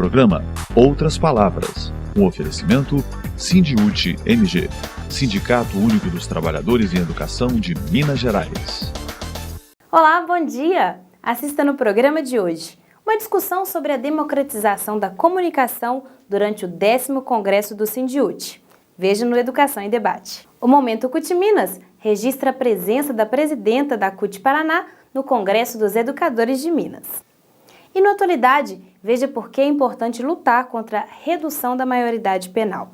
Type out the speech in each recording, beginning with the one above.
programa Outras Palavras, um oferecimento Sindiúte MG, Sindicato Único dos Trabalhadores em Educação de Minas Gerais. Olá, bom dia! Assista no programa de hoje uma discussão sobre a democratização da comunicação durante o 10º Congresso do Sindiúte. Veja no Educação em Debate. O Momento CUT Minas registra a presença da presidenta da CUT Paraná no Congresso dos Educadores de Minas. E na atualidade, veja por que é importante lutar contra a redução da maioridade penal.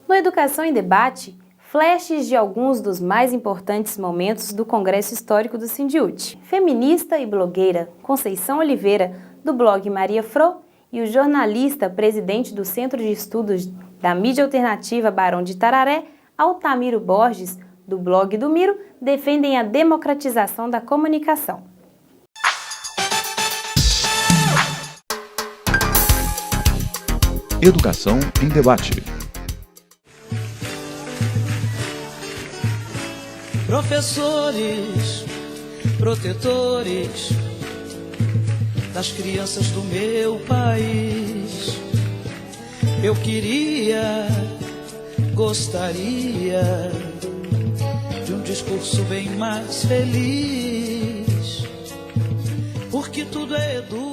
No Educação em Debate, flashes de alguns dos mais importantes momentos do Congresso Histórico do Sindiúte. Feminista e blogueira Conceição Oliveira, do blog Maria Fro, e o jornalista, presidente do Centro de Estudos da Mídia Alternativa Barão de Itararé, Altamiro Borges, do blog do Miro, defendem a democratização da comunicação. Educação em Debate. Professores, protetores das crianças do meu país, eu gostaria de um discurso bem mais feliz, porque tudo é educação.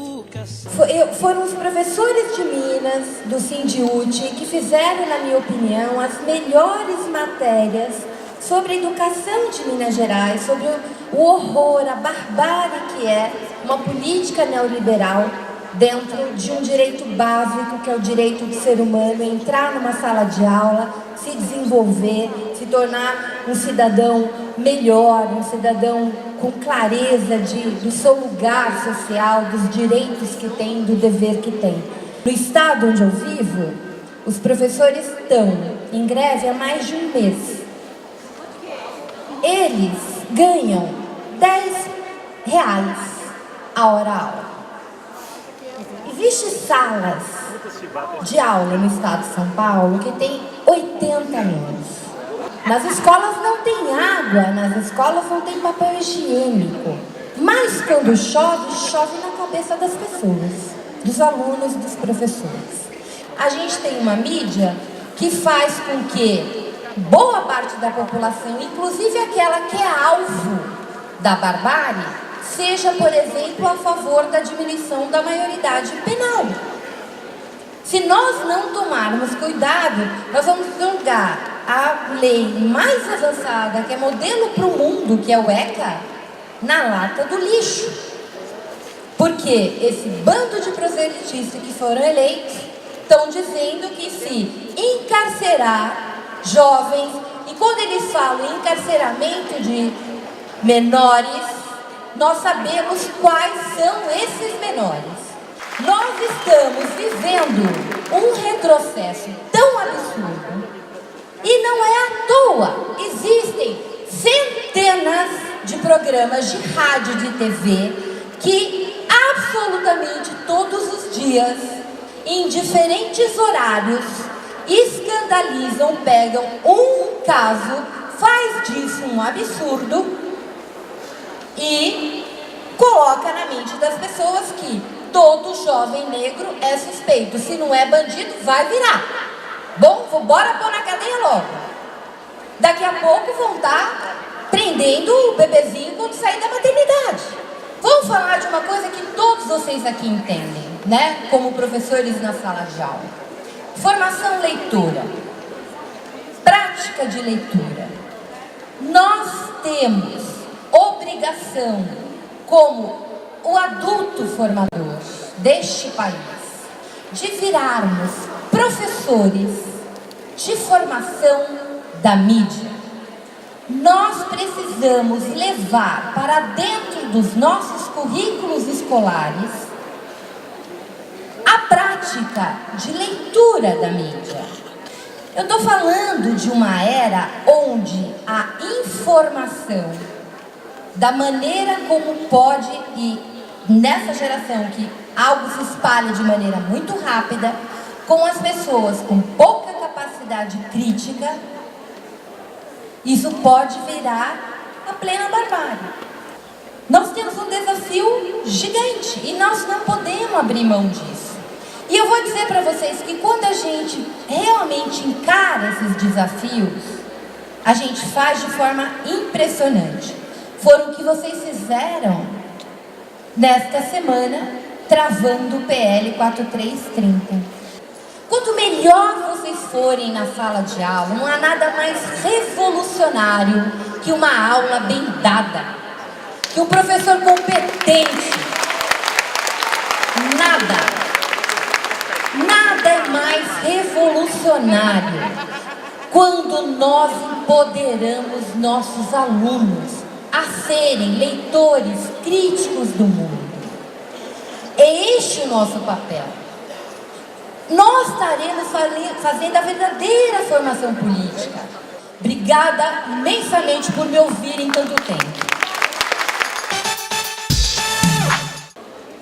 Foram os professores de Minas, do Sindiúte, que fizeram, na minha opinião, as melhores matérias sobre a educação de Minas Gerais, sobre o horror, a barbárie que é uma política neoliberal dentro de um direito básico, que é o direito do ser humano entrar numa sala de aula, se desenvolver, se tornar um cidadão melhor, um cidadão com clareza do seu lugar social, dos direitos que tem, do dever que tem. No estado onde eu vivo, os professores estão em greve há mais de um mês. Eles ganham R$10 a hora-aula. Existem salas de aula no estado de São Paulo que tem 80 alunos. Nas escolas não tem água, nas escolas não tem papel higiênico. Mas quando chove, chove na cabeça das pessoas, dos alunos, dos professores. A gente tem uma mídia que faz com que boa parte da população, inclusive aquela que é alvo da barbárie, seja, por exemplo, a favor da diminuição da maioridade penal. Se nós não tomarmos cuidado, nós vamos jogar a lei mais avançada, que é modelo para o mundo, que é o ECA, na lata do lixo. Porque esse bando de proselitistas que foram eleitos estão dizendo que se encarcerar jovens, e quando eles falam em encarceramento de menores, nós sabemos quais são esses menores. Nós estamos vivendo um retrocesso tão absurdo, e não é à toa. Existem centenas de programas de rádio e de TV que absolutamente todos os dias, em diferentes horários, escandalizam, pegam um caso, faz disso um absurdo e coloca na mente das pessoas que todo jovem negro é suspeito. Se não é bandido, vai virar. Bom, bora pôr na cadeia logo. Daqui a pouco vão estar prendendo o bebezinho quando sair da maternidade. Vamos falar de uma coisa que todos vocês aqui entendem, né? Como professores na sala de aula. Formação leitora, prática de leitura. Nós temos obrigação, como o adulto formador deste país, de virarmos professores de formação da mídia. Nós precisamos levar para dentro dos nossos currículos escolares a prática de leitura da mídia. Eu estou falando de uma era onde a informação, da maneira como pode, e nessa geração que algo se espalha de maneira muito rápida, com as pessoas com pouca capacidade crítica, isso pode virar a plena barbárie. Nós temos um desafio gigante e nós não podemos abrir mão disso. E eu vou dizer para vocês que quando a gente realmente encara esses desafios, a gente faz de forma impressionante. Foram o que vocês fizeram nesta semana, travando o PL 4330. Quanto melhor vocês forem na sala de aula, não há nada mais revolucionário que uma aula bem dada, que um professor competente. Nada é mais revolucionário quando nós empoderamos nossos alunos a serem leitores críticos do mundo. É este o nosso papel. Nós estaremos fazendo a verdadeira formação política. Obrigada imensamente por me ouvirem tanto tempo.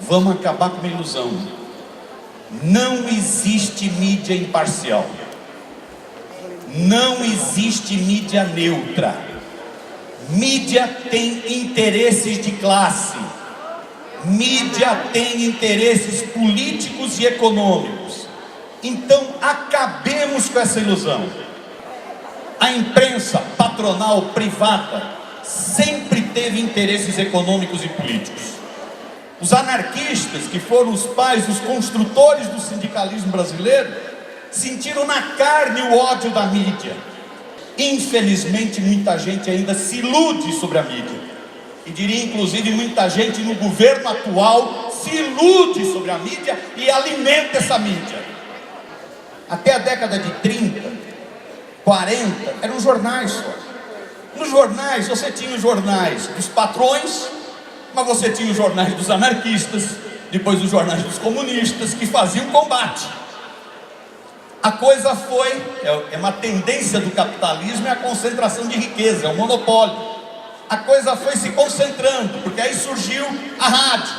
Vamos acabar com uma ilusão. Não existe mídia imparcial. Não existe mídia neutra. Mídia tem interesses de classe. Mídia tem interesses políticos e econômicos. Então, acabemos com essa ilusão. A imprensa patronal privada sempre teve interesses econômicos e políticos. Os anarquistas, que foram os pais, os construtores do sindicalismo brasileiro, sentiram na carne o ódio da mídia. Infelizmente, muita gente ainda se ilude sobre a mídia. E diria, inclusive, muita gente no governo atual se ilude sobre a mídia e alimenta essa mídia. Até a década de 30, 40, eram jornais só. Nos jornais, você tinha os jornais dos patrões, mas você tinha os jornais dos anarquistas, depois os jornais dos comunistas, que faziam combate. A coisa foi, é uma tendência do capitalismo, é a concentração de riqueza, é o monopólio. A coisa foi se concentrando, porque aí surgiu a rádio.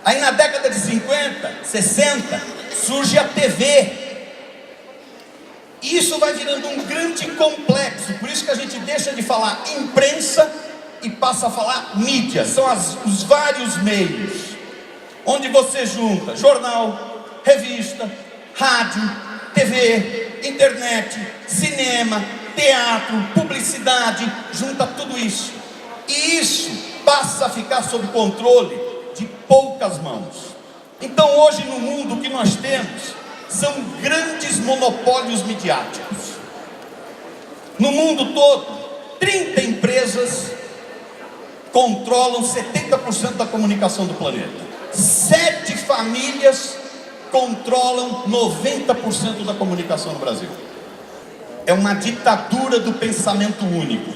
Aí na década de 50, 60, surge a TV. E isso vai virando um grande complexo, por isso que a gente deixa de falar imprensa e passa a falar mídia. São os vários meios, onde você junta jornal, revista, rádio, TV, internet, cinema, teatro, publicidade, junta tudo isso. E isso passa a ficar sob controle de poucas mãos. Então hoje no mundo o que nós temos são grandes monopólios midiáticos. No mundo todo, 30 empresas controlam 70% da comunicação do planeta. 7 famílias controlam 90% da comunicação no Brasil. É uma ditadura do pensamento único.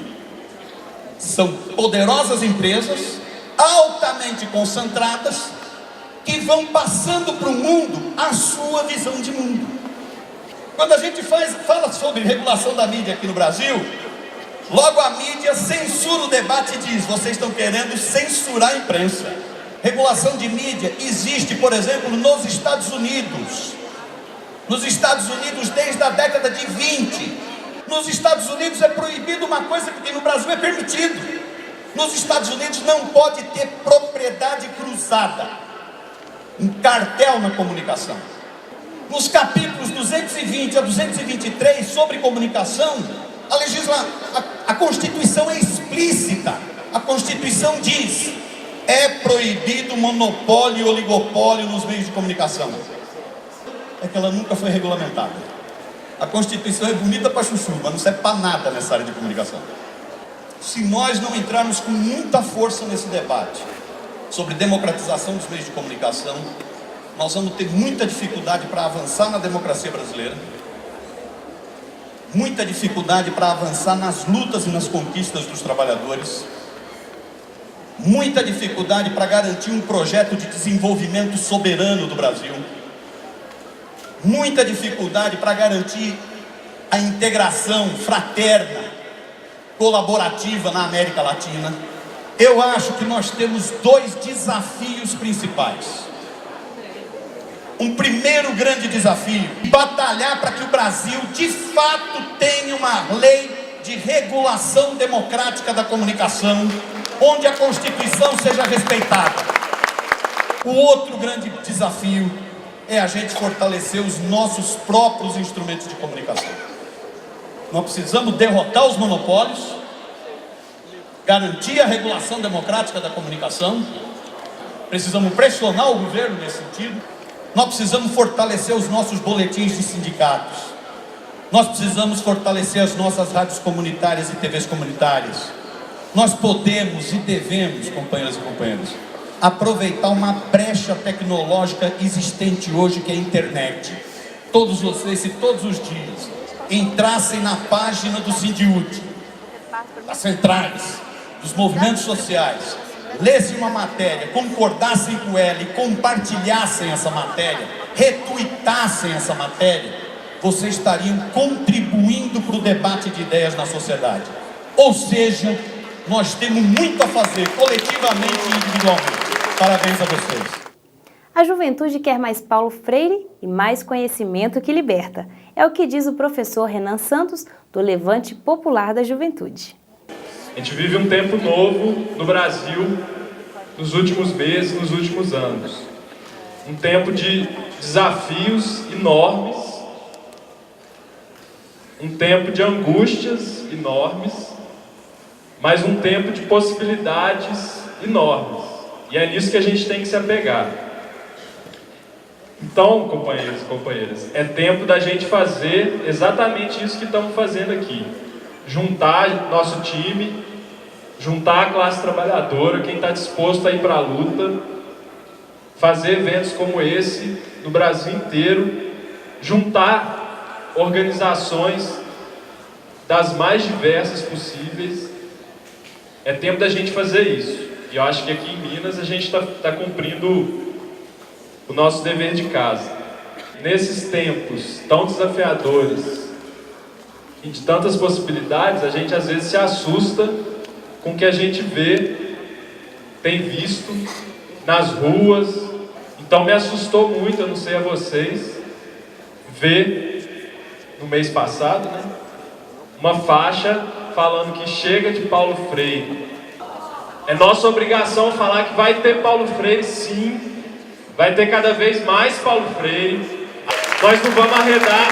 São poderosas empresas, altamente concentradas, que vão passando para o mundo a sua visão de mundo. Quando a gente fala sobre regulação da mídia aqui no Brasil, logo a mídia censura o debate e diz: vocês estão querendo censurar a imprensa. Regulação de mídia existe, por exemplo, nos Estados Unidos. Nos Estados Unidos desde a década de 20. Nos Estados Unidos é proibido uma coisa que no Brasil é permitido. Nos Estados Unidos não pode ter propriedade cruzada, um cartel na comunicação. Nos capítulos 220 a 223 sobre comunicação, a Constituição é explícita. A Constituição diz: é proibido monopólio e oligopólio nos meios de comunicação. É que ela nunca foi regulamentada. A Constituição é bonita para chuchu, mas não serve para nada nessa área de comunicação. Se nós não entrarmos com muita força nesse debate sobre democratização dos meios de comunicação, nós vamos ter muita dificuldade para avançar na democracia brasileira, muita dificuldade para avançar nas lutas e nas conquistas dos trabalhadores, muita dificuldade para garantir um projeto de desenvolvimento soberano do Brasil, muita dificuldade para garantir a integração fraterna, colaborativa na América Latina. Eu acho que nós temos 2 desafios principais. Um primeiro grande desafio: batalhar para que o Brasil de fato tenha uma lei de regulação democrática da comunicação, onde a Constituição seja respeitada. O outro grande desafio é a gente fortalecer os nossos próprios instrumentos de comunicação. Nós precisamos derrotar os monopólios, garantir a regulação democrática da comunicação, precisamos pressionar o governo nesse sentido, nós precisamos fortalecer os nossos boletins de sindicatos, nós precisamos fortalecer as nossas rádios comunitárias e TVs comunitárias. Nós podemos e devemos, companheiras e companheiros, aproveitar uma brecha tecnológica existente hoje, que é a internet. Todos vocês, se todos os dias entrassem na página do Sindiúti, das centrais, dos movimentos sociais, lessem uma matéria, concordassem com ela e compartilhassem essa matéria, retuitassem essa matéria, vocês estariam contribuindo para o debate de ideias na sociedade. Ou seja, nós temos muito a fazer, coletivamente e individualmente. Parabéns a vocês. A juventude quer mais Paulo Freire e mais conhecimento que liberta. É o que diz o professor Renan Santos, do Levante Popular da Juventude. A gente vive um tempo novo no Brasil, nos últimos meses, nos últimos anos. Um tempo de desafios enormes, um tempo de angústias enormes, mas um tempo de possibilidades enormes. E é nisso que a gente tem que se apegar. Então, companheiros e companheiras, é tempo da gente fazer exatamente isso que estamos fazendo aqui. Juntar nosso time, juntar a classe trabalhadora, quem está disposto a ir para a luta, fazer eventos como esse no Brasil inteiro, juntar organizações das mais diversas possíveis. É tempo da gente fazer isso. E eu acho que aqui em Minas a gente está cumprindo o nosso dever de casa. Nesses tempos tão desafiadores e de tantas possibilidades, a gente às vezes se assusta com o que a gente vê, tem visto nas ruas. Então me assustou muito, eu não sei a vocês, ver no mês passado, né, uma faixa falando que chega de Paulo Freire. É nossa obrigação falar que vai ter Paulo Freire, sim. Vai ter cada vez mais Paulo Freire. Nós não vamos arredar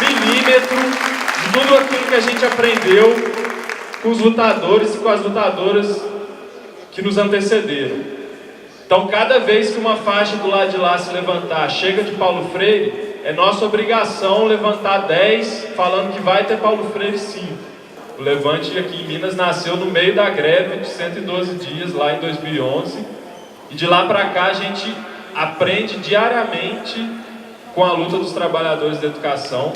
1 milímetro de tudo aquilo que a gente aprendeu com os lutadores e com as lutadoras que nos antecederam. Então, cada vez que uma faixa do lado de lá se levantar, chega de Paulo Freire, é nossa obrigação levantar 10 falando que vai ter Paulo Freire, sim. O Levante aqui em Minas nasceu no meio da greve de 112 dias, lá em 2011. E de lá para cá a gente aprende diariamente com a luta dos trabalhadores da educação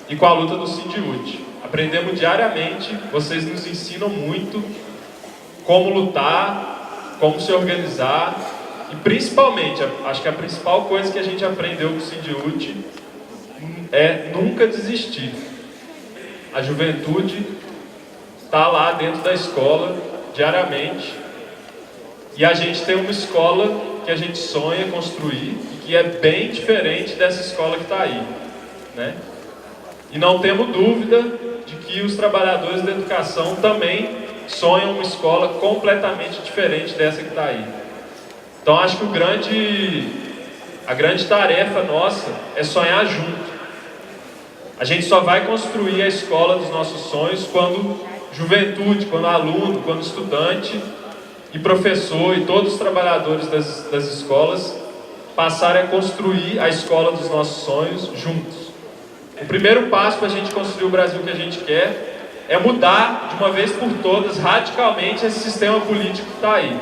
e com a luta do Sindiúti. Aprendemos diariamente, vocês nos ensinam muito como lutar, como se organizar e principalmente, acho que a principal coisa que a gente aprendeu com o Sindiúti é nunca desistir. A juventude está lá dentro da escola diariamente. E a gente tem uma escola que a gente sonha construir e que é bem diferente dessa escola que está aí, né? E não temos dúvida de que os trabalhadores da educação também sonham uma escola completamente diferente dessa que está aí. Então acho que a grande tarefa nossa é sonhar junto. A gente só vai construir a escola dos nossos sonhos quando juventude, quando aluno, quando estudante e professor e todos os trabalhadores das escolas passarem a construir a escola dos nossos sonhos juntos. O primeiro passo para a gente construir o Brasil que a gente quer é mudar de uma vez por todas radicalmente esse sistema político que está aí.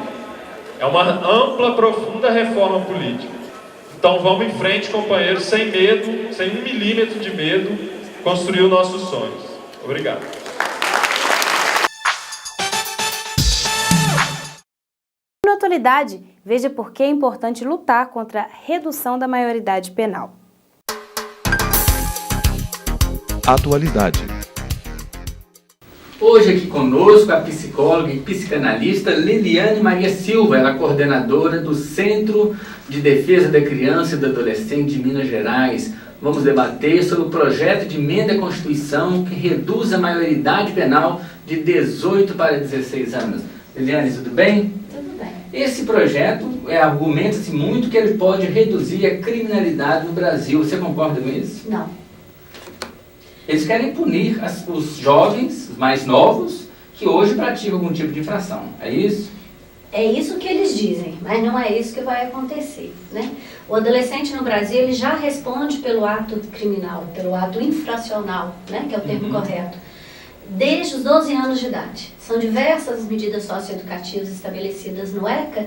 É uma ampla, profunda reforma política. Então vamos em frente, companheiros, sem medo, sem 1 milímetro de medo, construir os nossos sonhos. Obrigado. Na atualidade, veja por que é importante lutar contra a redução da maioridade penal. Atualidade. Hoje aqui conosco a psicóloga e psicanalista Liliane Maria Silva, ela é coordenadora do Centro de Defesa da Criança e do Adolescente de Minas Gerais. Vamos debater sobre o projeto de emenda à Constituição que reduz a maioridade penal de 18 para 16 anos. Liliane, tudo bem? Tudo bem. Esse projeto argumenta-se muito que ele pode reduzir a criminalidade no Brasil. Você concorda com isso? Não. Eles querem punir os jovens, os mais novos, que hoje praticam algum tipo de infração. É isso? É isso que eles dizem, mas não é isso que vai acontecer, né? O adolescente no Brasil, ele já responde pelo ato criminal, pelo ato infracional, né? Que é o termo correto, desde os 12 anos de idade. São diversas as medidas socioeducativas estabelecidas no ECA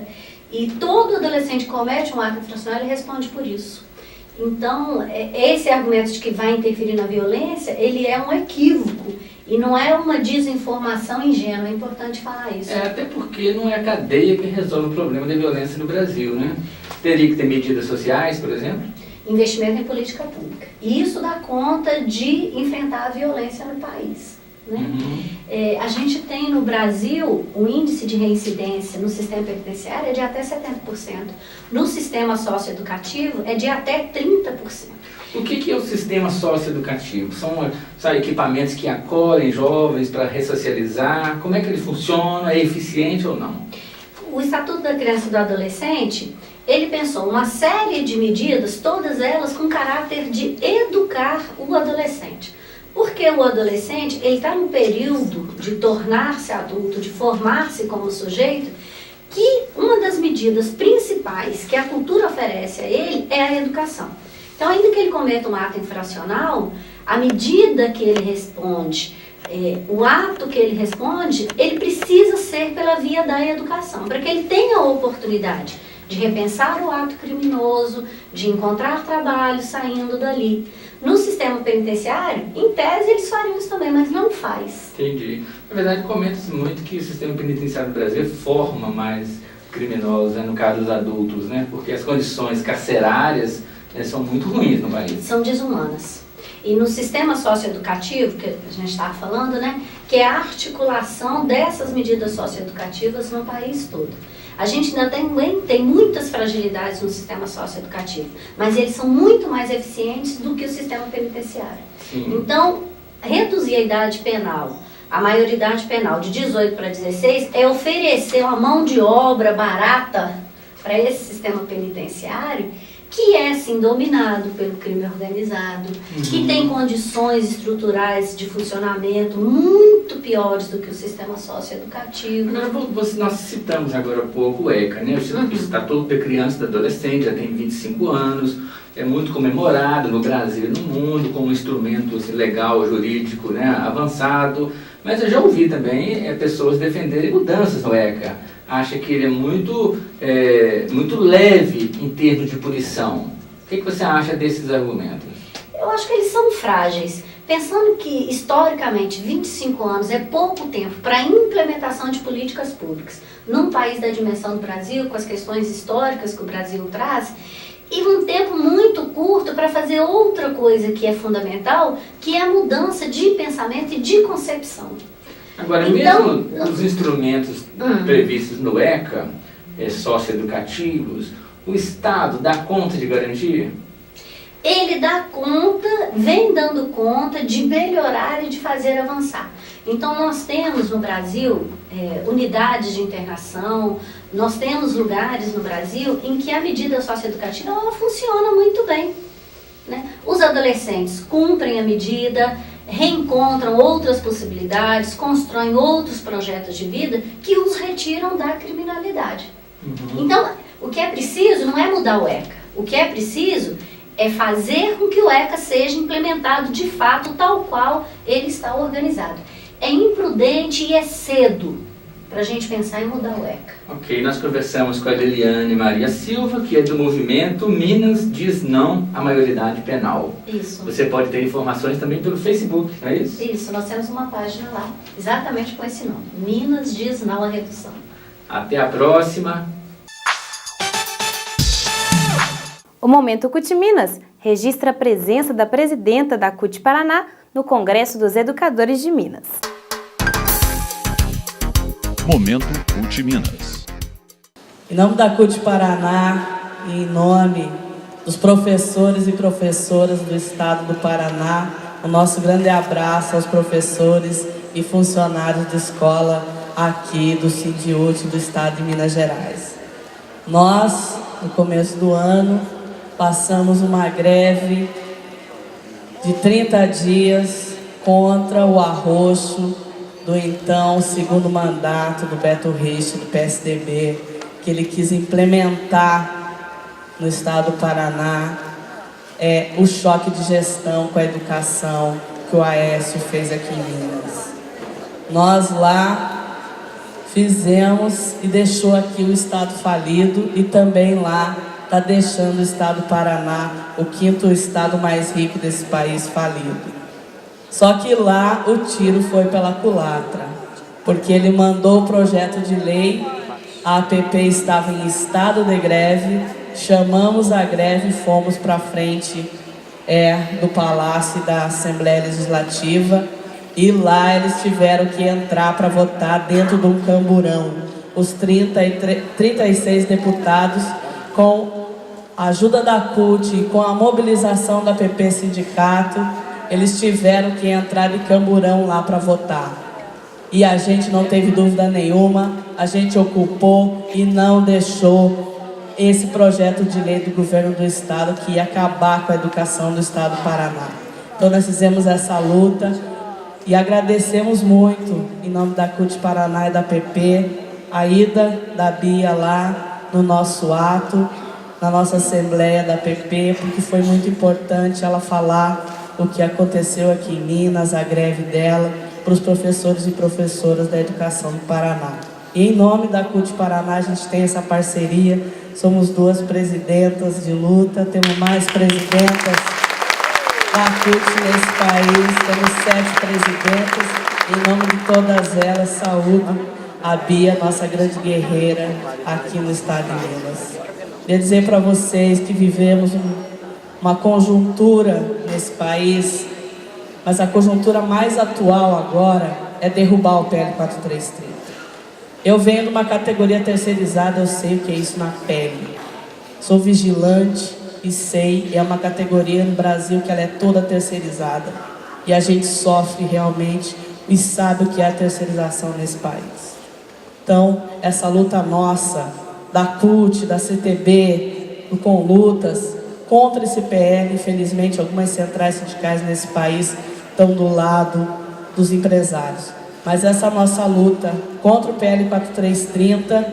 e todo adolescente que comete um ato infracional, ele responde por isso. Então, esse argumento de que vai interferir na violência, ele é um equívoco e não é uma desinformação ingênua, é importante falar isso. Até porque não é a cadeia que resolve o problema da violência no Brasil, né? Teria que ter medidas sociais, por exemplo? Investimento em política pública. E isso dá conta de enfrentar a violência no país, né? A gente tem no Brasil o índice de reincidência no sistema penitenciário é de até 70%. No sistema socioeducativo é de até 30%. O que é o sistema socioeducativo? São equipamentos que acolhem jovens para ressocializar? Como é que ele funciona? É eficiente ou não? O Estatuto da Criança e do Adolescente, ele pensou uma série de medidas, todas elas com caráter de educar o adolescente. Porque o adolescente, ele está no período de tornar-se adulto, de formar-se como sujeito, que uma das medidas principais que a cultura oferece a ele é a educação. Então, ainda que ele cometa um ato infracional, à medida que ele responde, o ato que ele responde, ele precisa ser pela via da educação, para que ele tenha a oportunidade de repensar o ato criminoso, de encontrar trabalho saindo dali. No sistema penitenciário, em tese, eles fariam isso também, mas não faz. Entendi. Na verdade, comenta-se muito que o sistema penitenciário do Brasil forma mais criminosos, né, no caso dos adultos, né? Porque as condições carcerárias são muito ruins no país. São desumanas. E no sistema socioeducativo, que a gente estava falando, né, que é a articulação dessas medidas socioeducativas no país todo. A gente ainda tem muitas fragilidades no sistema socioeducativo, mas eles são muito mais eficientes do que o sistema penitenciário. Sim. Então, reduzir a idade penal, a maioridade penal de 18 para 16, é oferecer uma mão de obra barata para esse sistema penitenciário, que é, sim, dominado pelo crime organizado, que tem condições estruturais de funcionamento muito piores do que o sistema socioeducativo. Agora, nós citamos agora há pouco o ECA, né? O Estatuto da Criança e do Adolescente, já tem 25 anos, é muito comemorado no Brasil e no mundo como um instrumento assim, legal, jurídico, né? Avançado, mas eu já ouvi também pessoas defenderem mudanças no ECA. Acha que ele é muito leve em termos de punição. O que você acha desses argumentos? Eu acho que eles são frágeis. Pensando que, historicamente, 25 anos é pouco tempo para a implementação de políticas públicas num país da dimensão do Brasil, com as questões históricas que o Brasil traz, e um tempo muito curto para fazer outra coisa que é fundamental, que é a mudança de pensamento e de concepção. Agora, então, mesmo os instrumentos previstos no ECA, socioeducativos, o Estado dá conta de garantir? Ele dá conta, vem dando conta de melhorar e de fazer avançar. Então, nós temos no Brasil unidades de internação, nós temos lugares no Brasil em que a medida socioeducativa ela funciona muito bem, né? Os adolescentes cumprem a medida, reencontram outras possibilidades, constroem outros projetos de vida que os retiram da criminalidade. Então, o que é preciso não é mudar o ECA. O que é preciso é fazer com que o ECA seja implementado de fato tal qual ele está organizado. É imprudente e é cedo para a gente pensar em mudar o ECA. Ok, nós conversamos com a Liliane Maria Silva, que é do movimento Minas Diz Não à Maioridade Penal. Isso. Você pode ter informações também pelo Facebook, não é isso? Isso, nós temos uma página lá, exatamente com esse nome, Minas Diz Não à Redução. Até a próxima. O Momento CUT Minas registra a presença da presidenta da CUT Paraná no Congresso dos Educadores de Minas. Momento CUT Minas. Em nome da CUT Paraná e em nome dos professores e professoras do Estado do Paraná, o nosso grande abraço aos professores e funcionários da Escola aqui do Sindiúti do estado de Minas Gerais. Nós, no começo do ano, passamos uma greve de 30 dias contra o arroxo do então segundo mandato do Beto Richa, do PSDB, que ele quis implementar no estado do Paraná o choque de gestão com a educação que o Aécio fez aqui em Minas. Nós lá fizemos e deixou aqui o estado falido e também lá está deixando o estado do Paraná, o quinto estado mais rico desse país, falido. Só que lá o tiro foi pela culatra, porque ele mandou o projeto de lei, a APP estava em estado de greve, chamamos a greve e fomos para frente do Palácio da Assembleia Legislativa, e lá eles tiveram que entrar para votar dentro de um camburão. Os 36 deputados, com a ajuda da CUT e com a mobilização da PP Sindicato, eles tiveram que entrar de camburão lá para votar. E a gente não teve dúvida nenhuma, a gente ocupou e não deixou esse projeto de lei do governo do estado que ia acabar com a educação do estado do Paraná. Então nós fizemos essa luta e agradecemos muito, em nome da CUT Paraná e da PP, a ida da Bia lá no nosso ato, na nossa assembleia da PP, porque foi muito importante ela falar o que aconteceu aqui em Minas, a greve dela, para os professores e professoras da educação do Paraná. E em nome da CUT Paraná a gente tem essa parceria, somos 2 presidentas de luta, temos mais presidentas da CUT nesse país, temos 7 presidentas, em nome de todas elas, saúdo a Bia, nossa grande guerreira aqui no estado de Minas. Queria dizer para vocês que vivemos uma conjuntura nesse país, mas a conjuntura mais atual agora é derrubar o PL 4330. Eu venho de uma categoria terceirizada, eu sei o que é isso na pele. Sou vigilante e sei, é uma categoria no Brasil que ela é toda terceirizada. E a gente sofre realmente e sabe o que é a terceirização nesse país. Então, essa luta nossa, da CUT, da CTB, do Conlutas, contra esse PL, infelizmente, algumas centrais sindicais nesse país estão do lado dos empresários. Mas essa nossa luta contra o PL 4330,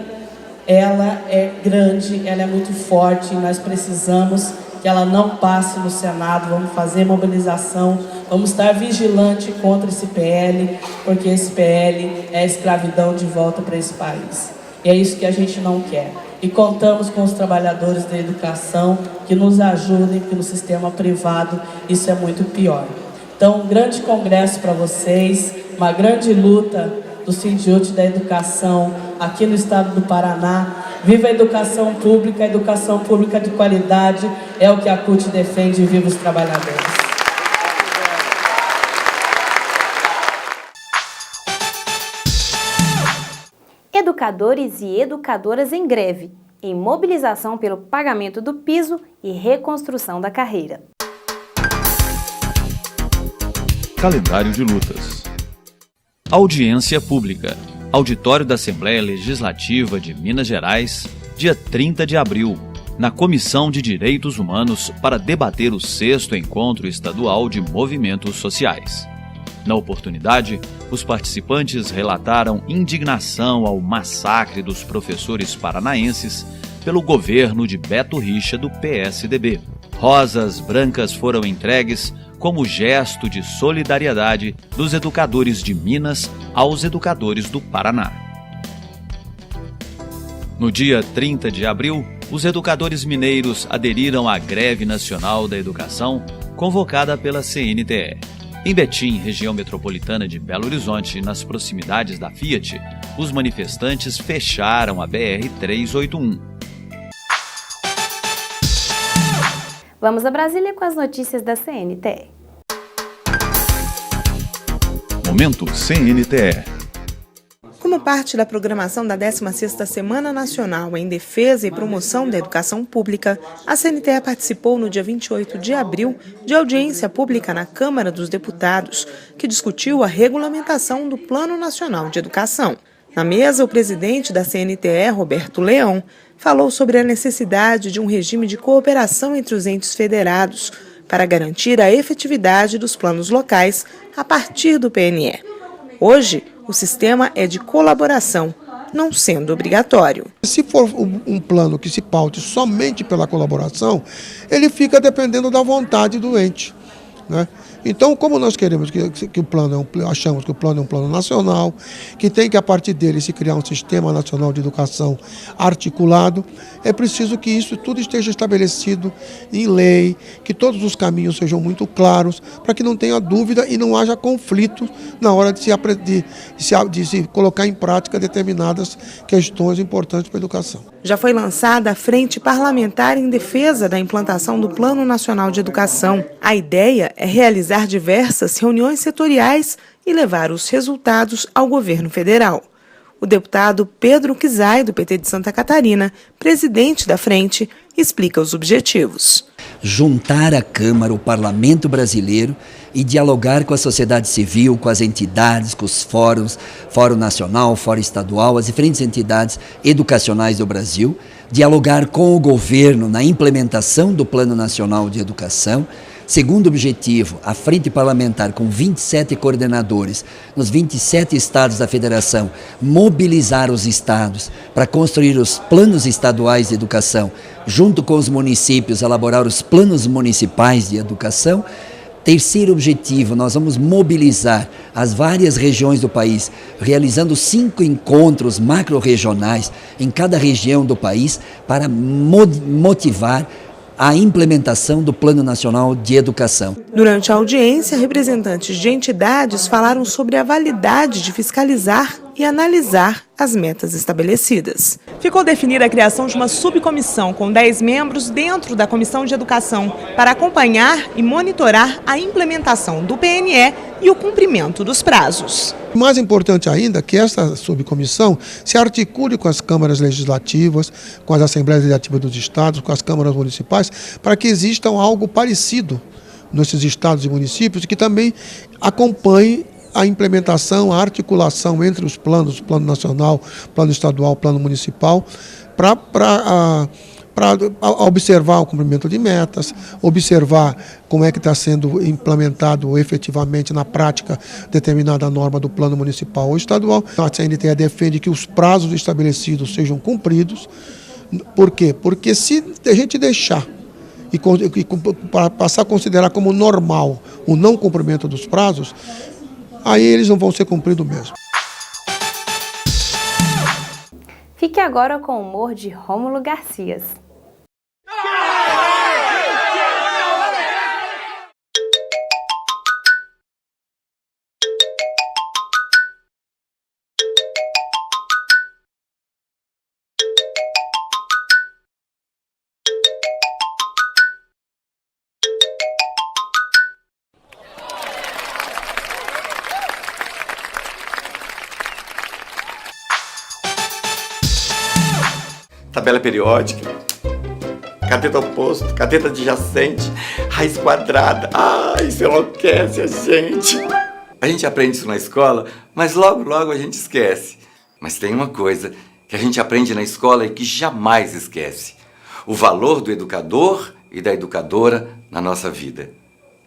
ela é grande, ela é muito forte, e nós precisamos que ela não passe no Senado, vamos fazer mobilização, vamos estar vigilante contra esse PL, porque esse PL é a escravidão de volta para esse país. E é isso que a gente não quer. E contamos com os trabalhadores da educação que nos ajudem, porque no sistema privado isso é muito pior. Então, um grande congresso para vocês, uma grande luta do Sindiúti da educação aqui no estado do Paraná. Viva a educação pública de qualidade, é o que a CUT defende, e viva os trabalhadores. Educadores e educadoras em greve, em mobilização pelo pagamento do piso e reconstrução da carreira. Calendário de lutas. Audiência pública. Auditório da Assembleia Legislativa de Minas Gerais, dia 30 de abril, na Comissão de Direitos Humanos, para debater o 6º Encontro Estadual de Movimentos Sociais. Na oportunidade, os participantes relataram indignação ao massacre dos professores paranaenses pelo governo de Beto Richa do PSDB. Rosas brancas foram entregues como gesto de solidariedade dos educadores de Minas aos educadores do Paraná. No dia 30 de abril, os educadores mineiros aderiram à Greve Nacional da Educação, convocada pela CNTE. Em Betim, região metropolitana de Belo Horizonte, nas proximidades da Fiat, os manifestantes fecharam a BR-381. Vamos a Brasília com as notícias da CNTE. Momento CNTE. Como parte da programação da 16ª Semana Nacional em Defesa e Promoção da Educação Pública, a CNTE participou no dia 28 de abril de audiência pública na Câmara dos Deputados, que discutiu a regulamentação do Plano Nacional de Educação. Na mesa, o presidente da CNTE, Roberto Leão, falou sobre a necessidade de um regime de cooperação entre os entes federados para garantir a efetividade dos planos locais a partir do PNE. Hoje, o sistema é de colaboração, não sendo obrigatório. Se for um plano que se paute somente pela colaboração, ele fica dependendo da vontade do ente, né? Então, como nós queremos que o plano achamos que o plano é um plano nacional, que tem que a partir dele se criar um sistema nacional de educação articulado, é preciso que isso tudo esteja estabelecido em lei, que todos os caminhos sejam muito claros, para que não tenha dúvida e não haja conflito na hora de se colocar em prática determinadas questões importantes para a educação. Já foi lançada a Frente Parlamentar em defesa da implantação do Plano Nacional de Educação. A ideia é realizar diversas reuniões setoriais e levar os resultados ao governo federal. O deputado Pedro Kizai, do PT de Santa Catarina, presidente da frente, explica os objetivos. Juntar a Câmara, o Parlamento brasileiro e dialogar com a sociedade civil, com as entidades, com os fóruns, Fórum Nacional, Fórum Estadual, as diferentes entidades educacionais do Brasil, dialogar com o governo na implementação do Plano Nacional de Educação. Segundo objetivo, a Frente Parlamentar, com 27 coordenadores nos 27 estados da federação, mobilizar os estados para construir os planos estaduais de educação, junto com os municípios, elaborar os planos municipais de educação. Terceiro objetivo, nós vamos mobilizar as várias regiões do país, realizando 5 encontros macro-regionais em cada região do país para motivar a implementação do Plano Nacional de Educação. Durante a audiência, representantes de entidades falaram sobre a validade de fiscalizar e analisar as metas estabelecidas. Ficou definida a criação de uma subcomissão com 10 membros dentro da Comissão de Educação para acompanhar e monitorar a implementação do PNE e o cumprimento dos prazos. Mais importante ainda é que essa subcomissão se articule com as câmaras legislativas, com as assembleias legislativas dos estados, com as câmaras municipais, para que exista algo parecido nesses estados e municípios que também acompanhe a implementação, a articulação entre os planos, plano nacional, plano estadual, plano municipal, para observar o cumprimento de metas, observar como é que está sendo implementado efetivamente na prática determinada norma do plano municipal ou estadual. A CNTE defende que os prazos estabelecidos sejam cumpridos. Por quê? Porque se a gente deixar e passar a considerar como normal o não cumprimento dos prazos, aí eles não vão ser cumpridos mesmo. Fique agora com o humor de Rômulo Garcias. Tabela periódica, cateto oposto, cateto adjacente, raiz quadrada. Isso enlouquece a gente. A gente aprende isso na escola, mas logo a gente esquece. Mas tem uma coisa que a gente aprende na escola e que jamais esquece: o valor do educador e da educadora na nossa vida.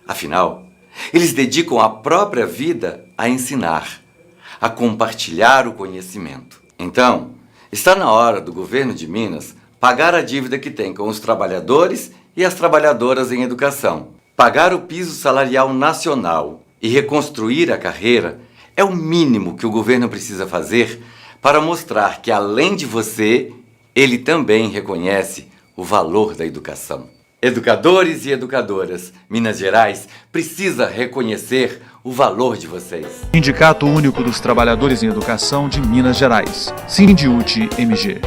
Afinal, eles dedicam a própria vida a ensinar, a compartilhar o conhecimento. Então, está na hora do governo de Minas pagar a dívida que tem com os trabalhadores e as trabalhadoras em educação. Pagar o piso salarial nacional e reconstruir a carreira é o mínimo que o governo precisa fazer para mostrar que, além de você, ele também reconhece o valor da educação. Educadores e educadoras, Minas Gerais precisa reconhecer o valor de vocês. Sindicato Único dos Trabalhadores em Educação de Minas Gerais, Sindiúte MG.